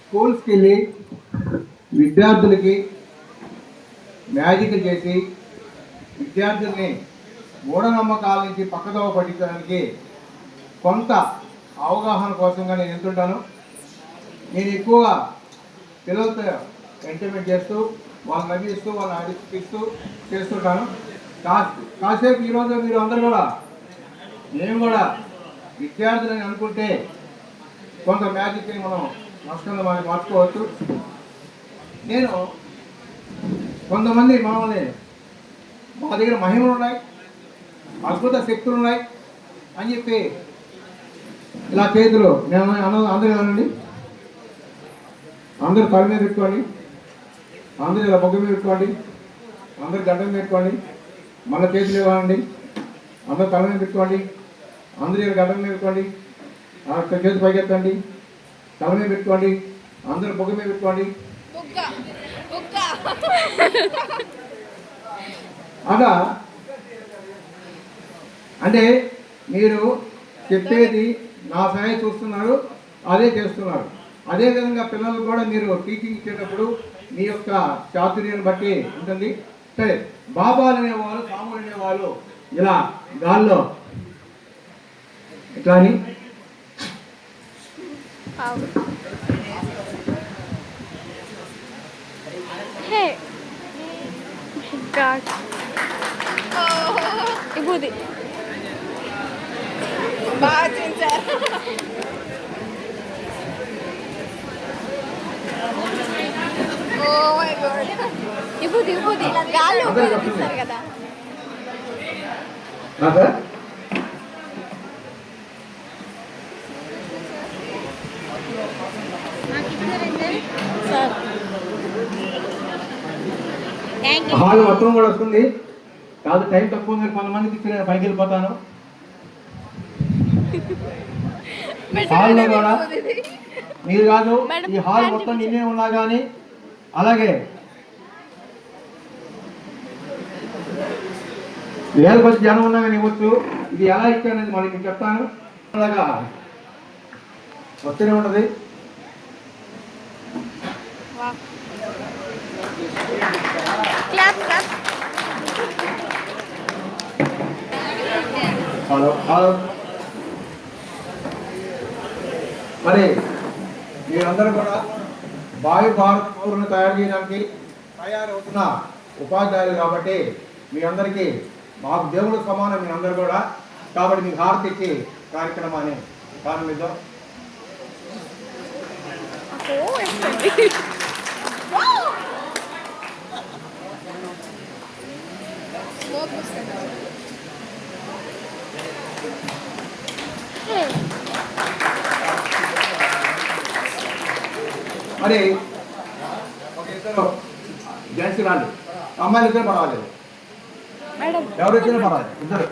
స్కూల్స్కి వెళ్ళి విద్యార్థులకి మ్యాజిక్ చేసి విద్యార్థుల్ని మూఢనమ్మకాల నుంచి పక్కదోవ పట్టించడానికి కొంత అవగాహన కోసంగా నేను వెళ్తుంటాను. నేను ఎక్కువగా పిల్లలతో ఎంటర్టైన్మెంట్ చేస్తూ వాళ్ళని నవ్విస్తూ వాళ్ళని అడిపిస్తూ చేస్తుంటాను. కాసేపు ఈరోజు మీరు అందరూ కూడా నేను కూడా విద్యార్థులని అనుకుంటే కొంత మ్యాజిక్ని మనం నష్టంగా మనం మార్చుకోవచ్చు. నేను కొంతమంది మమ్మల్ని మా దగ్గర మహిమలు ఉన్నాయి, అద్భుత శక్తులు ఉన్నాయి అని చెప్పి ఇలా చేతులు నేను అందరూ కానండి, అందరూ కళ్ళ మీద పెట్టుకోండి, అందరూ ఇలా మొగ్గ మీద పెట్టుకోండి, అందరూ గడ్డ మీద పెట్టుకోండి, మళ్ళీ చేతులు ఇవ్వండి, అందరూ కళ్ళ మీద పెట్టుకోండి, అందరూ ఇలా గడ్డ మీద పెట్టుకోండి, చేతి పైకెత్తండి, తల మీద పెట్టుకోండి, అందరూ బొగ్గ మీద పెట్టుకోండి. అలా అంటే మీరు చెప్పేది నా సహాయం చూస్తున్నారు, అదే చేస్తున్నారు. అదేవిధంగా పిల్లలకు కూడా మీరు టీచింగ్ ఇచ్చేటప్పుడు మీ యొక్క చాతుర్యాన్ని బట్టి ఉంటుంది. సరే, బాబాలు అనేవాళ్ళు సాములు అనేవాళ్ళు ఇలా గాల్లో ఇట్లా అని ibudi ibudi galu ఉపయోగిస్తారు కదా. హాల్ మొత్తం కూడా వస్తుంది కాదు, టైం తక్కువ ఉంది, కొంతమందికి పైకి వెళ్ళిపోతాను. హాల్లో కూడా మీరు కాదు, ఈ హాల్ మొత్తం నిన్నే ఉన్నా కానీ అలాగే వేల కొద్ది జనం ఉన్నా కానీ ఇవ్వచ్చు. ఇది ఎలా ఇచ్చానది మనకి చెప్తాను. అలాగా వస్తూనే ఉన్నది. హలో హలో, మరి మీరందరూ కూడా భావి భారత్ పౌరులను తయారు చేయడానికి తయారవుతున్న ఉపాధ్యాయులు కాబట్టి మీ అందరికీ మాకు దేవుడు సమానం మీ అందరూ కూడా. కాబట్టి మీకు హారతి ఇచ్చి కార్యక్రమాన్ని ప్రారంభిద్దాం. మరి ఒక ఇద్దరు జెంట్స్ రాండి, అమ్మాయిలు ఇద్దరు పర్వాలేదు, ఎవరు ఇద్దరు పర్వాలేదు, ఇద్దరు.